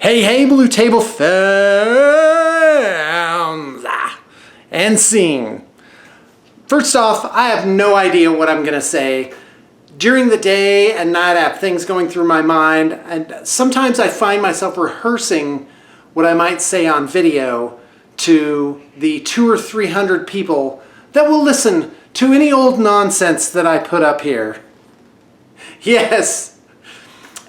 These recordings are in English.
Hey, hey, Blue Table fans! And scene. First off, I have no idea what I'm going to say. During the day and night, I have things going through my mind, and sometimes I find myself rehearsing what I might say on video to the 200 or 300 people that will listen to any old nonsense that I put up here. Yes.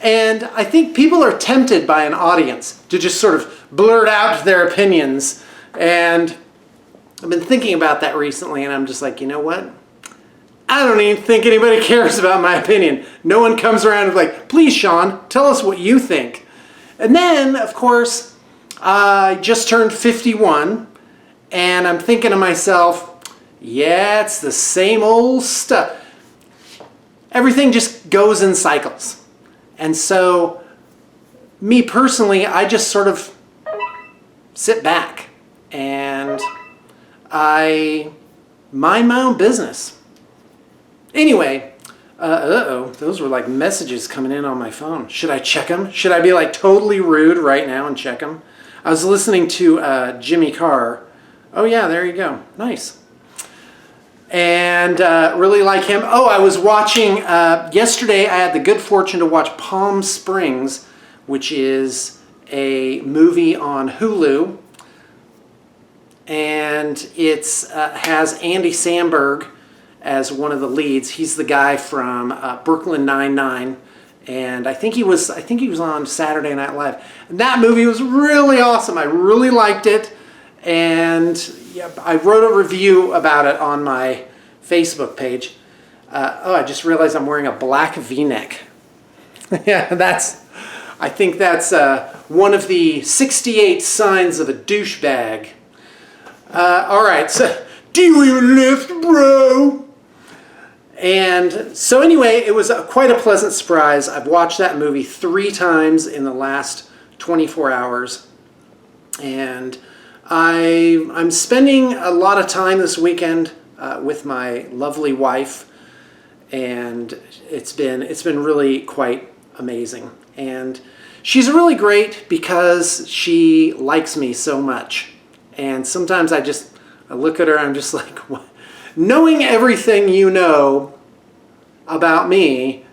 And I think people are tempted by an audience to just sort of blurt out their opinions. And I've been thinking about that recently, and I'm just like, you know what? I don't even think anybody cares about my opinion. No one comes around and like, please, Sean, tell us what you think. And then, of course, I just turned 51, and I'm thinking to myself, yeah, it's the same old stuff. Everything just goes in cycles. And so, me personally, I just sort of sit back and I mind my own business. Anyway, those were like messages coming in on my phone. Should I check them? Should I be like totally rude right now and check them? I was listening to Jimmy Carr. Oh yeah, there you go. Nice. And really like him. Oh, I was watching, yesterday I had the good fortune to watch Palm Springs, which is a movie on Hulu. And it's has Andy Samberg as one of the leads. He's the guy from Brooklyn Nine-Nine. And I think he was on Saturday Night Live. And that movie was really awesome. I really liked it. And yeah, I wrote a review about it on my Facebook page. I just realized I'm wearing a black V-neck. Yeah, I think that's one of the 68 signs of a douchebag. All right, so do you even lift, bro? And so anyway, it was quite a pleasant surprise. I've watched that movie 3 times in the last 24 hours. And I'm spending a lot of time this weekend with my lovely wife, and it's been really quite amazing. And she's really great because she likes me so much. And sometimes I look at her and I'm just like, what? Knowing everything you know about me,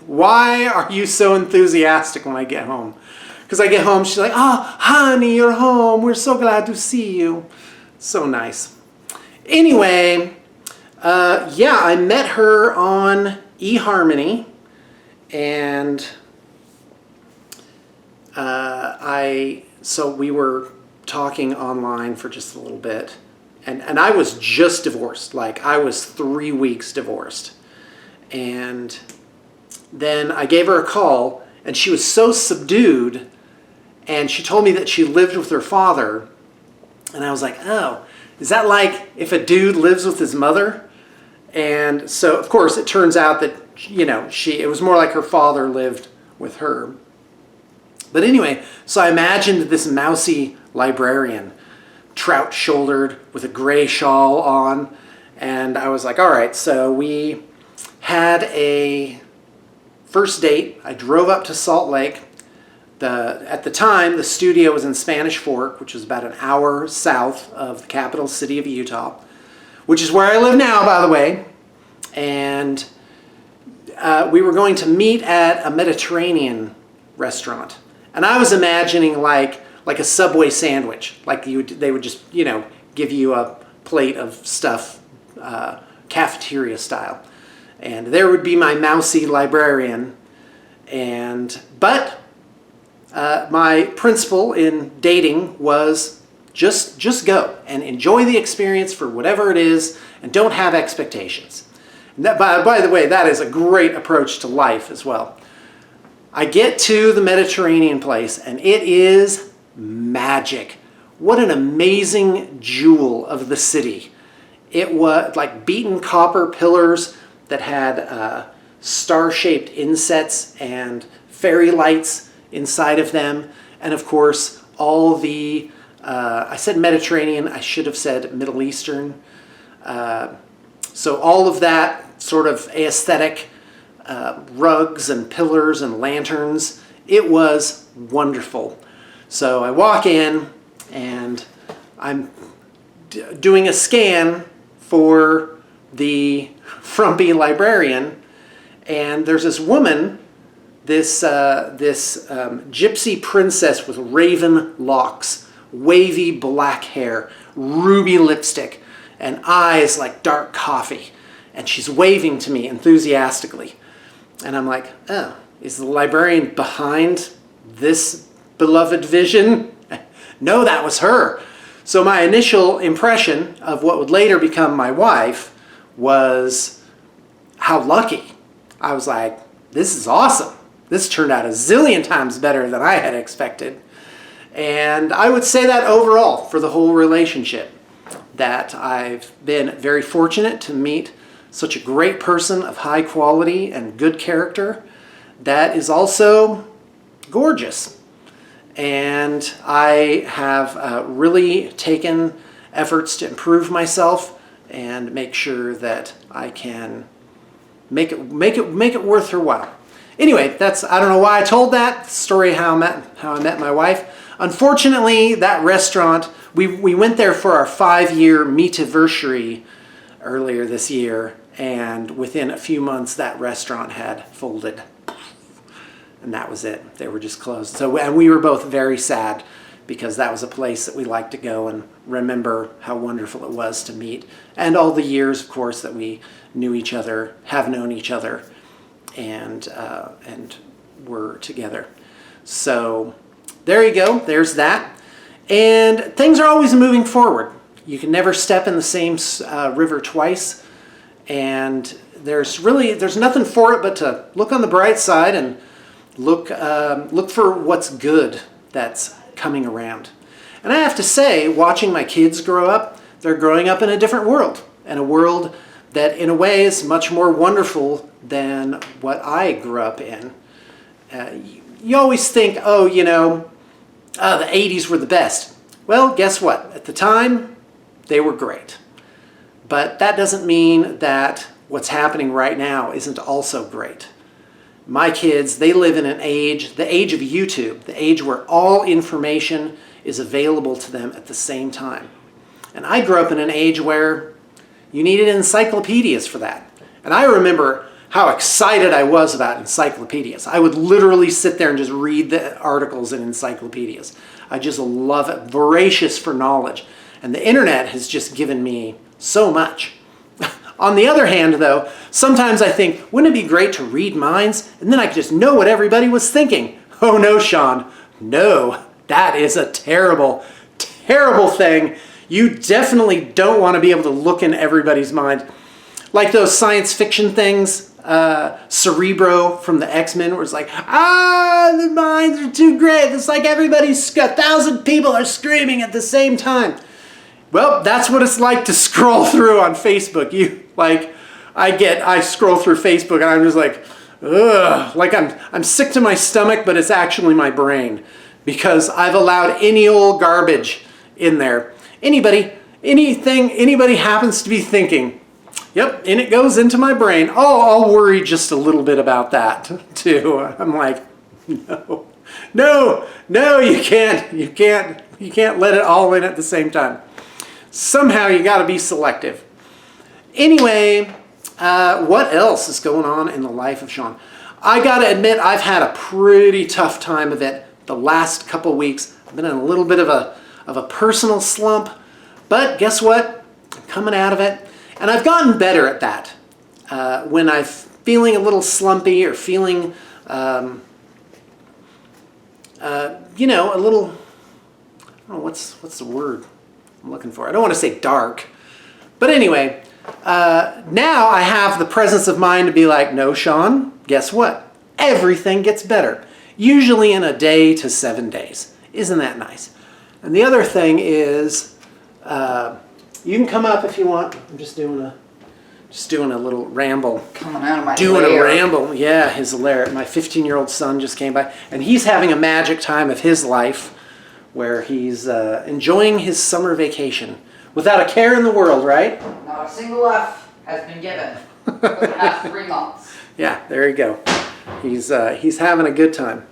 why are you so enthusiastic when I get home? Because I get home, she's like, oh, honey, you're home. We're so glad to see you. So nice. Anyway, yeah, I met her on eHarmony, and so we were talking online for just a little bit. And I was just divorced. Like, I was 3 weeks divorced. And then I gave her a call, and she was so subdued. And she told me that she lived with her father. And I was like, oh, is that like if a dude lives with his mother? And so, of course, it turns out that, you know, it was more like her father lived with her. But anyway, so I imagined this mousy librarian, trout-shouldered with a gray shawl on. And I was like, all right, so we had a first date. I drove up to Salt Lake. At the time, the studio was in Spanish Fork, which was about an hour south of the capital city of Utah, which is where I live now, by the way. And we were going to meet at a Mediterranean restaurant. And I was imagining like a Subway sandwich, like they would just, you know, give you a plate of stuff, cafeteria style. And there would be my mousy librarian. But my principle in dating was just go and enjoy the experience for whatever it is, and don't have expectations. And that, by the way, that is a great approach to life as well. I get to the Mediterranean place, and it is magic. What an amazing jewel of the city. It was like beaten copper pillars that had star-shaped insets and fairy lights inside of them. And of course, all the, I said Mediterranean, I should have said Middle Eastern. So all of that sort of aesthetic, rugs and pillars and lanterns, it was wonderful. So I walk in and I'm doing a scan for the frumpy librarian, and there's this woman, this gypsy princess with raven locks, wavy black hair, ruby lipstick, and eyes like dark coffee. And she's waving to me enthusiastically. And I'm like, oh, is the librarian behind this beloved vision? No, that was her. So my initial impression of what would later become my wife was how lucky. I was like, this is awesome. This turned out a zillion times better than I had expected. And I would say that overall for the whole relationship, that I've been very fortunate to meet such a great person of high quality and good character that is also gorgeous. And I have really taken efforts to improve myself and make sure that I can make it worth her while. Anyway, I don't know why I told that story, how I met my wife. Unfortunately, that restaurant, we went there for our 5-year meet-iversary earlier this year, and within a few months that restaurant had folded. And that was it. They were just closed. So, and we were both very sad because that was a place that we liked to go and remember how wonderful it was to meet. And all the years, of course, that we knew each other, have known each other, and were together. So there you go. There's that. And things are always moving forward. You can never step in the same river twice. And there's nothing for it but to look on the bright side and look for what's good that's coming around. And I have to say, watching my kids grow up, they're growing up in a different world, and a world that in a way is much more wonderful than what I grew up in. You always think, the 80s were the best. Well, guess what? At the time, they were great. But that doesn't mean that what's happening right now isn't also great. My kids, they live in an age, the age of YouTube, the age where all information is available to them at the same time. And I grew up in an age where you needed encyclopedias for that. And I remember how excited I was about encyclopedias. I would literally sit there and just read the articles in encyclopedias. I just love it, voracious for knowledge. And the internet has just given me so much. On the other hand, though, sometimes I think, wouldn't it be great to read minds? And then I could just know what everybody was thinking. Oh no, Sean. No, that is a terrible, terrible thing. You definitely don't want to be able to look in everybody's mind. Like those science fiction things, Cerebro from the X-Men, where it's like, the minds are too great. It's like 1,000 people are screaming at the same time. Well, that's what it's like to scroll through on Facebook. I scroll through Facebook and I'm just like, ugh, like I'm sick to my stomach, but it's actually my brain because I've allowed any old garbage in there. Anything anybody happens to be thinking, yep, and it goes into my brain. Oh, I'll worry just a little bit about that too. I'm like, no, you can't let it all in at the same time. Somehow you got to be selective. Anyway, what else is going on in the life of Sean? I got to admit, I've had a pretty tough time of it the last couple weeks. I've been in a little bit of a personal slump, but guess what? I'm coming out of it, and I've gotten better at that. When I'm feeling a little slumpy or feeling, a little, I don't know, what's the word I'm looking for? I don't want to say dark, but anyway, now I have the presence of mind to be like, no, Sean, guess what? Everything gets better. Usually in a day to 7 days. Isn't that nice? And the other thing is, you can come up if you want. I'm just doing a little ramble. Coming out of my Doing lair. a ramble. Yeah, his lair. My 15-year-old son just came by, and he's having a magic time of his life where he's enjoying his summer vacation without a care in the world, right? Not a single F has been given for the past 3 months. Yeah, there you go. He's having a good time.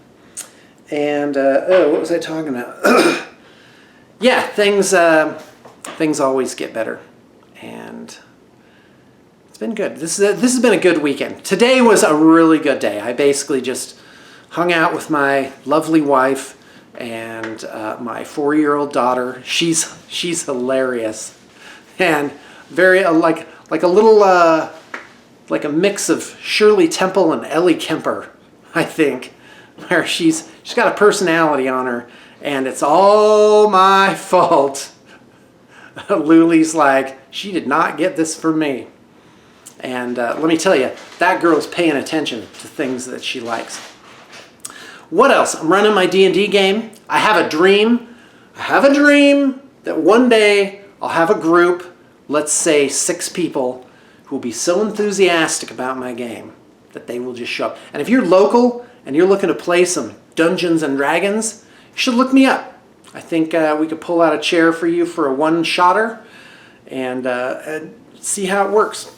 And what was I talking about? Yeah, things always get better, and it's been good. This has been a good weekend. Today was a really good day. I basically just hung out with my lovely wife and my 4-year-old daughter. She's hilarious, and very like a little like a mix of Shirley Temple and Ellie Kemper, I think, where she's got a personality on her, and it's all my fault. Luly's like, she did not get this from me. And let me tell you, that girl's paying attention to things that she likes. What else? I'm running my D&D game. I have a dream. That one day I'll have a group, let's say 6 people, who will be so enthusiastic about my game that they will just show up. And if you're local and you're looking to play some Dungeons and Dragons, you should look me up. I think we could pull out a chair for you for a one-shotter and see how it works.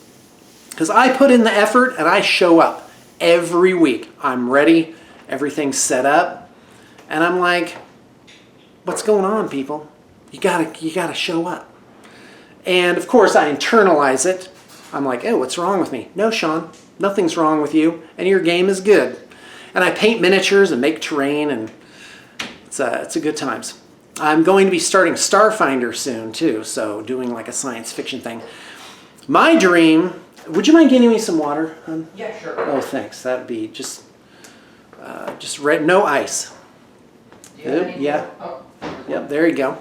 Because I put in the effort and I show up every week. I'm ready, everything's set up, and I'm like, what's going on, people? You gotta show up. And of course I internalize it. I'm like, oh, what's wrong with me? No, Sean, nothing's wrong with you, and your game is good. And I paint miniatures and make terrain, and it's a good times. I'm going to be starting Starfinder soon too, so doing like a science fiction thing. My dream, would you mind getting me some water, hon? Yeah, sure. Oh, thanks. That'd be just red, no ice. Do you have any- Yeah. Oh. Yep, there you go.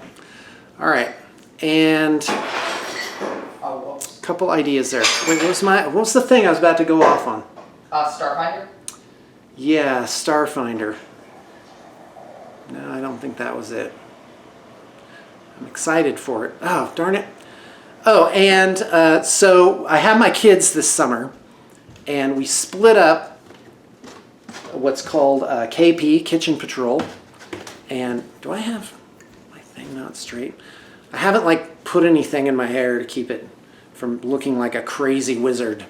All right, and Oh, whoops. a couple ideas there. Wait, what was the thing I was about to go off on? Starfinder? Yeah, Starfinder. No, I don't think that was it. I'm excited for it. Oh, darn it. Oh, and so I have my kids this summer, and we split up what's called KP, Kitchen Patrol. And do I have my thing not straight? I haven't like put anything in my hair to keep it from looking like a crazy wizard,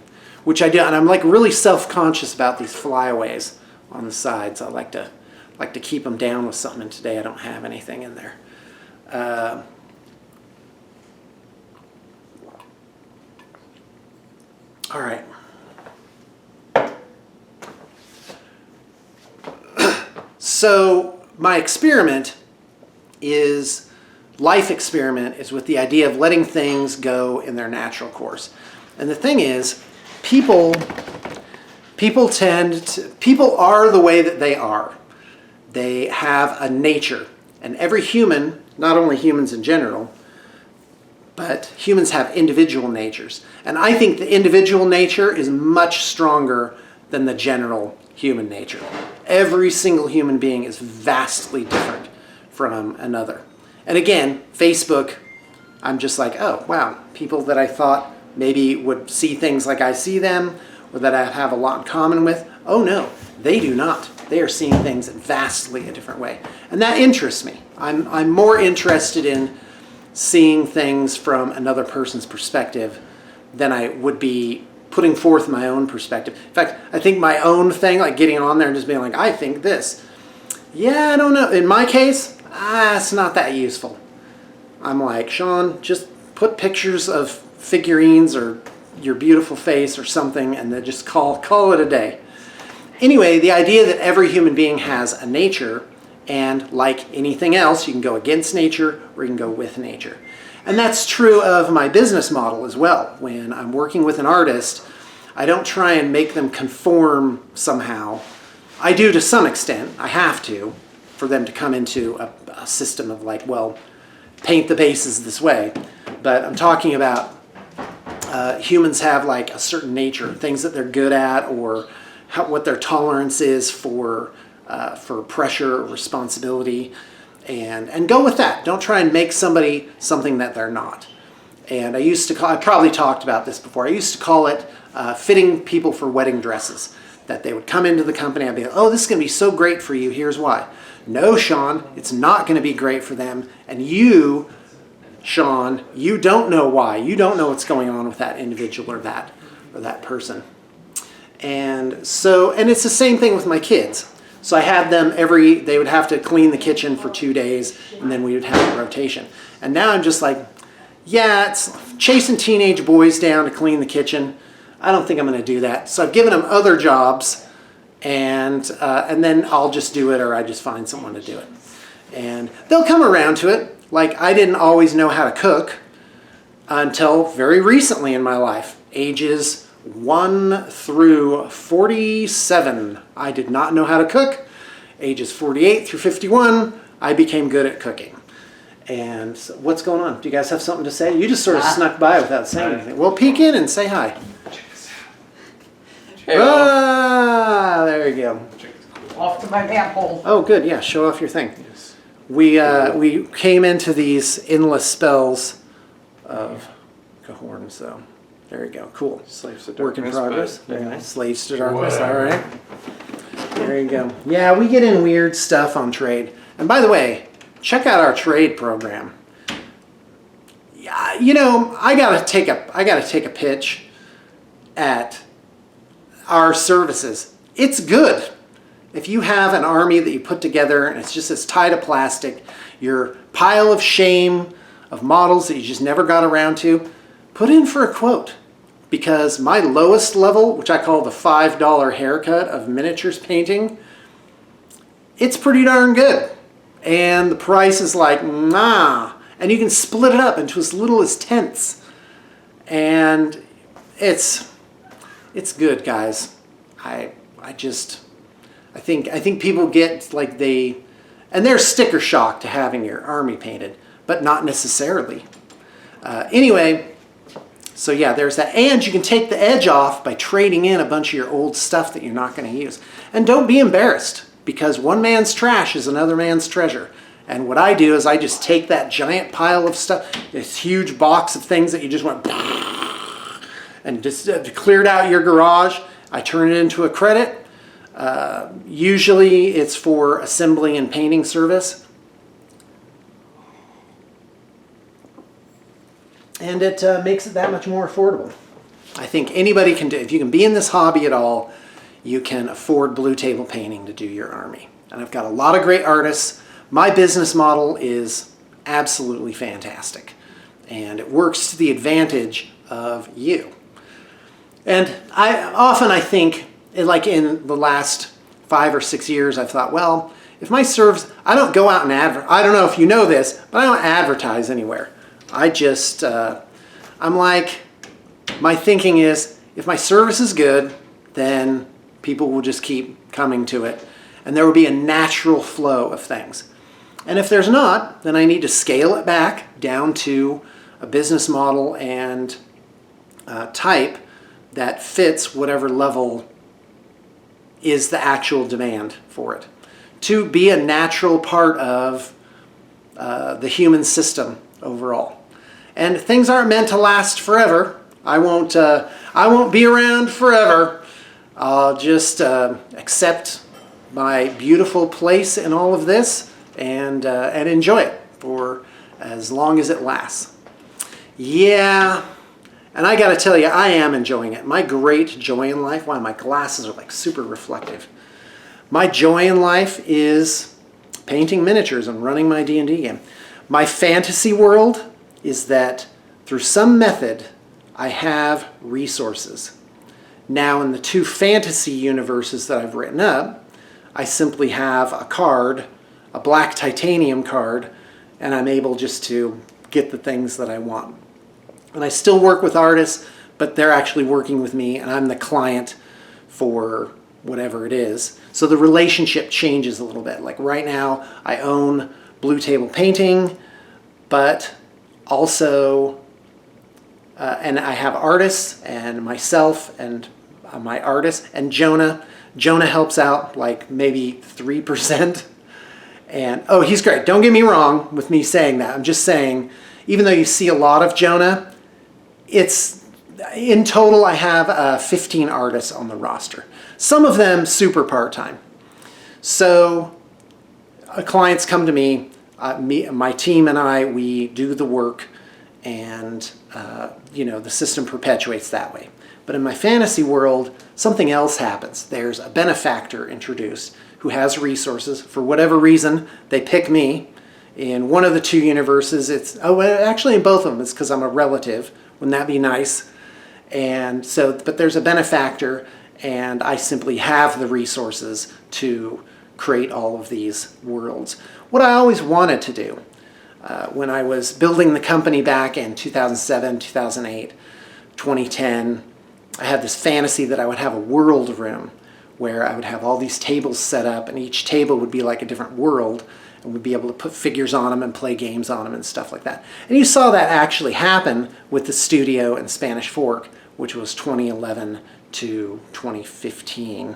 which I do, and I'm like really self-conscious about these flyaways on the sides. I like to keep them down with something, and today I don't have anything in there. All right. So my life experiment is with the idea of letting things go in their natural course. And the thing is, people are the way that they are. They have a nature. And every human, not only humans in general, but humans have individual natures. And I think the individual nature is much stronger than the general human nature. Every single human being is vastly different from another. And again, Facebook, I'm just like, oh, wow, people that I thought maybe would see things like I see them, or that I have a lot in common with, oh no, they do not. They are seeing things vastly a different way. And that interests me. I'm more interested in seeing things from another person's perspective than I would be putting forth my own perspective. In fact, I think my own thing, like getting on there and just being like, I think this. Yeah, I don't know. In my case, it's not that useful. I'm like, Sean, just put pictures of figurines or your beautiful face or something, and then just call it a day. Anyway, the idea that every human being has a nature, and like anything else, you can go against nature or you can go with nature. And that's true of my business model as well. When I'm working with an artist, I don't try and make them conform somehow. I do to some extent. I have to, for them to come into a system of like, well, paint the bases this way. But I'm talking about humans have like a certain nature, things that they're good at, or what their tolerance is for pressure or responsibility, and go with that. Don't try and make somebody something that they're not. And I probably talked about this before, I used to call it fitting people for wedding dresses. That they would come into the company, I'd be like, oh, this is going to be so great for you, here's why. No, Sean, it's not going to be great for them, and you, Sean, you don't know why. You don't know what's going on with that individual or that person. And it's the same thing with my kids. So I had them they would have to clean the kitchen for 2 days, and then we would have a rotation. And now I'm just like, yeah, it's chasing teenage boys down to clean the kitchen. I don't think I'm going to do that. So I've given them other jobs, and then I'll just do it, or I just find someone to do it. And they'll come around to it. Like, I didn't always know how to cook until very recently in my life, ages 1 through 47. I did not know how to cook. Ages 48 through 51, I became good at cooking. And so what's going on? Do you guys have something to say? You just sort of snuck by without saying anything. Well, peek in and say hi. Ah, there you go. Off to my manhole. Oh, good. Yeah, show off your thing. We came into these endless spells of Cahorn, so there you go. Cool. Slaves to Work in darkness, progress. but, Very yeah. nice. Slaves to darkness. All Whatever. right. There you go. Yeah, we get in weird stuff on trade. And by the way, check out our trade program. Yeah, you know, I gotta take a pitch at our services. It's good. If you have an army that you put together and it's just this tie to plastic, your pile of shame of models that you just never got around to, put in for a quote. Because my lowest level, which I call the $5 haircut of miniatures painting, it's pretty darn good. And the price is like, nah. And you can split it up into as little as tenths. And it's good, guys. I think people get like and they're sticker shock to having your army painted, but not necessarily. Anyway, so yeah, there's that. And you can take the edge off by trading in a bunch of your old stuff that you're not going to use. And don't be embarrassed, because one man's trash is another man's treasure. And what I do is I just take that giant pile of stuff, this huge box of things that you just went and just cleared out your garage. I turn it into a credit. Usually it's for assembling and painting service. And it makes it that much more affordable. I think anybody can do, if you can be in this hobby at all, you can afford blue table painting to do your army. And I've got a lot of great artists. My business model is absolutely fantastic. And it works to the advantage of you. And I think, like in the last 5 or 6 years, I've thought, well, if my service, I don't go out and advertise. I don't know if you know this, but I don't advertise anywhere. I just, I'm like, my thinking is, if my service is good, then people will just keep coming to it. And there will be a natural flow of things. And if there's not, then I need to scale it back down to a business model and type that fits whatever level is the actual demand for it. To be a natural part of the human system overall. And things aren't meant to last forever. I won't be around forever. I'll just accept my beautiful place in all of this and enjoy it for as long as it lasts. Yeah, and I gotta tell you, I am enjoying it. My great joy in life, wow, my glasses are like super reflective. My joy in life is painting miniatures and running my D&D game. My fantasy world is that through some method, I have resources. Now in the 2 fantasy universes that I've written up, I simply have a card, a black titanium card, and I'm able just to get the things that I want. And I still work with artists, but they're actually working with me, and I'm the client for whatever it is. So the relationship changes a little bit. Like right now, I own Blue Table Painting, but also, and I have artists and myself and my artist and Jonah. Jonah helps out like maybe 3%. And, oh, he's great. Don't get me wrong with me saying that. I'm just saying, even though you see a lot of Jonah, it's, in total I have 15 artists on the roster. Some of them super part-time. So clients come to me, my team and I, we do the work, and the system perpetuates that way. But in my fantasy world, something else happens. There's a benefactor introduced who has resources. For whatever reason, they pick me. In one of the two universes, actually in both of them, it's because I'm a relative. Wouldn't that be nice? And so, but there's a benefactor, and I simply have the resources to create all of these worlds. What I always wanted to do when I was building the company back in 2007, 2008, 2010, I had this fantasy that I would have a world room where I would have all these tables set up, and each table would be like a different world, and we'd be able to put figures on them and play games on them and stuff like that. And you saw that actually happen with the studio and Spanish Fork, which was 2011 to 2015.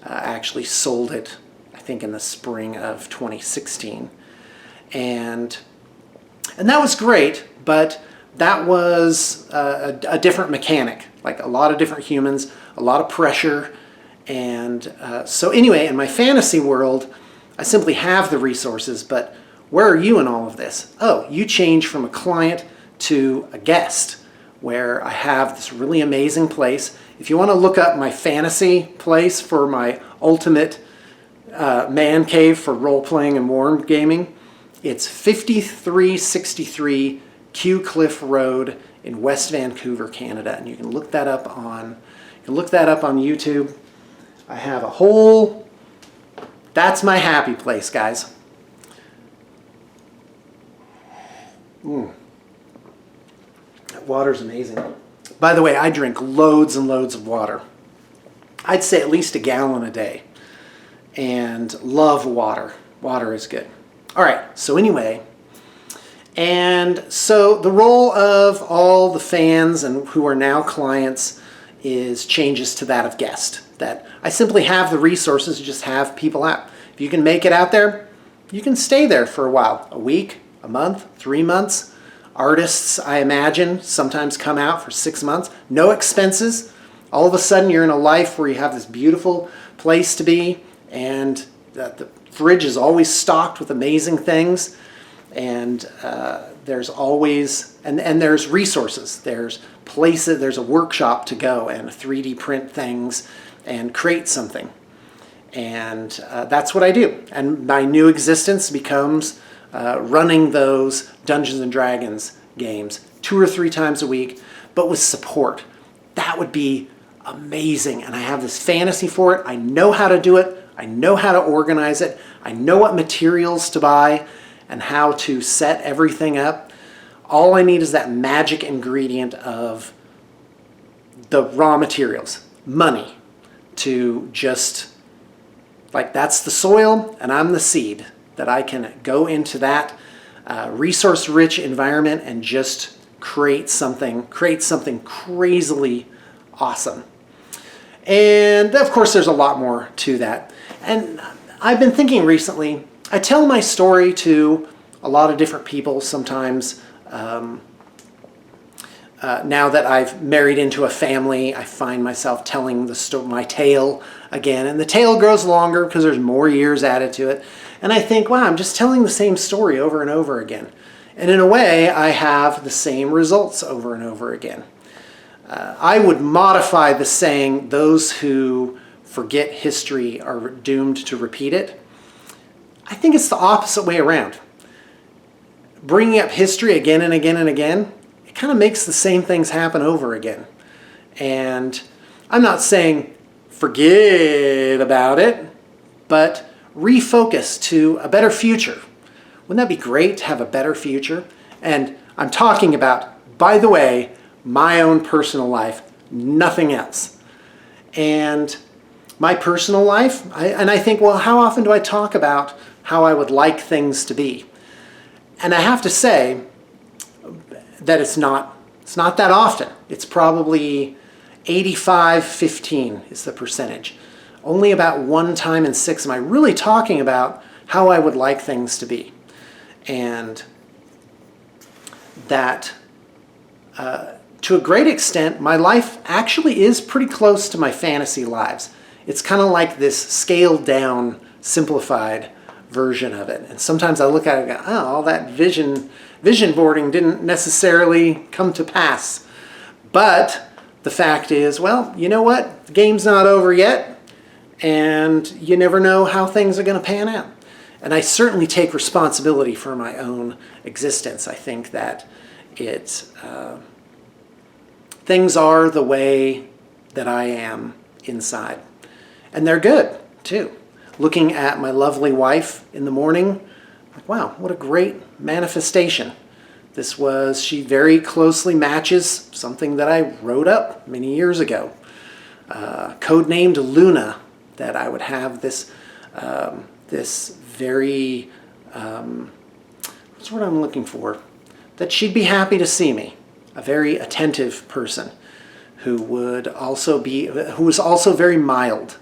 I actually sold it, I think, in the spring of 2016. And that was great, but that was a different mechanic, like a lot of different humans, a lot of pressure. And so anyway, in my fantasy world, I simply have the resources, but where are you in all of this? Oh, you change from a client to a guest, where I have this really amazing place. If you want to look up my fantasy place for my ultimate man cave for role-playing and warm gaming, it's 5363 Q Cliff Road in West Vancouver, Canada, and you can look that up on YouTube. I have a whole. That's my happy place, guys. That water's amazing. By the way, I drink loads and loads of water. I'd say at least a gallon a day. And love water. Water is good. All right, so anyway, and so the role of all the fans and who are now clients changes to that of guest. That I simply have the resources to just have people out. If you can make it out there, you can stay there for a while. A week, a month, 3 months. Artists, I imagine, sometimes come out for 6 months. No expenses. All of a sudden you're in a life where you have this beautiful place to be, and the fridge is always stocked with amazing things. And there's always, and there's resources. There's places, there's a workshop to go and 3D print things and create something. And that's what I do. And my new existence becomes running those Dungeons and Dragons games 2 or 3 times a week, but with support. That would be amazing. And I have this fantasy for it. I know how to do it. I know how to organize it. I know what materials to buy and how to set everything up. All I need is that magic ingredient of the raw materials, money, to just, like, that's the soil and I'm the seed, that I can go into that resource-rich environment and just create something crazily awesome. And of course there's a lot more to that. And I've been thinking recently, I tell my story to a lot of different people sometimes. Now that I've married into a family, I find myself telling my tale again. And the tale grows longer because there's more years added to it. And I think, wow, I'm just telling the same story over and over again. And in a way, I have the same results over and over again. I would modify the saying, those who forget history are doomed to repeat it. I think it's the opposite way around. Bringing up history again and again and again, it kind of makes the same things happen over again. And I'm not saying forget about it, but refocus to a better future. Wouldn't that be great to have a better future? And I'm talking about, by the way, my own personal life, nothing else. And my personal life, I think, well, how often do I talk about how I would like things to be? And I have to say that it's not that often. It's probably 85-15 is the percentage. Only about 1 time in 6 am I really talking about how I would like things to be. And that, to a great extent, my life actually is pretty close to my fantasy lives. It's kind of like this scaled down, simplified version of it. And sometimes I look at it and go, oh, all that vision boarding didn't necessarily come to pass. But the fact is, well, you know what? The game's not over yet. and you never know how things are going to pan out. And I certainly take responsibility for my own existence. I think that things are the way that I am inside. And they're good, too. Looking at my lovely wife in the morning, like, wow, what a great manifestation. She very closely matches something that I wrote up many years ago. Codenamed Luna, that I would have this very, what's the word I'm looking for? That she'd be happy to see me. A very attentive person who was also very mild.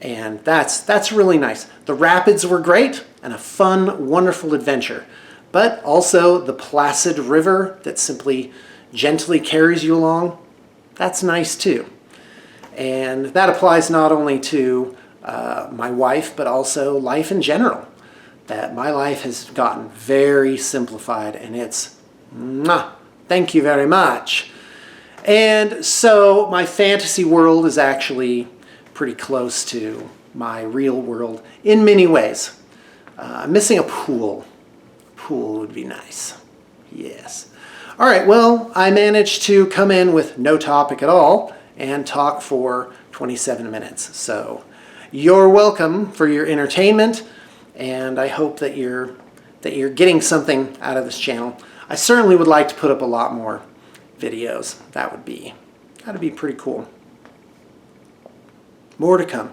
And that's really nice. The rapids were great and a fun, wonderful adventure. But also the placid river that simply gently carries you along, that's nice too. And that applies not only to my wife, but also life in general. That my life has gotten very simplified, and it's, mwah, thank you very much. And so my fantasy world is actually pretty close to my real world in many ways. I'm missing a pool. Pool would be nice. Yes. All right, well, I managed to come in with no topic at all and talk for 27 minutes. So you're welcome for your entertainment, and I hope that you're getting something out of this channel. I certainly would like to put up a lot more videos. That'd be pretty cool. More to come.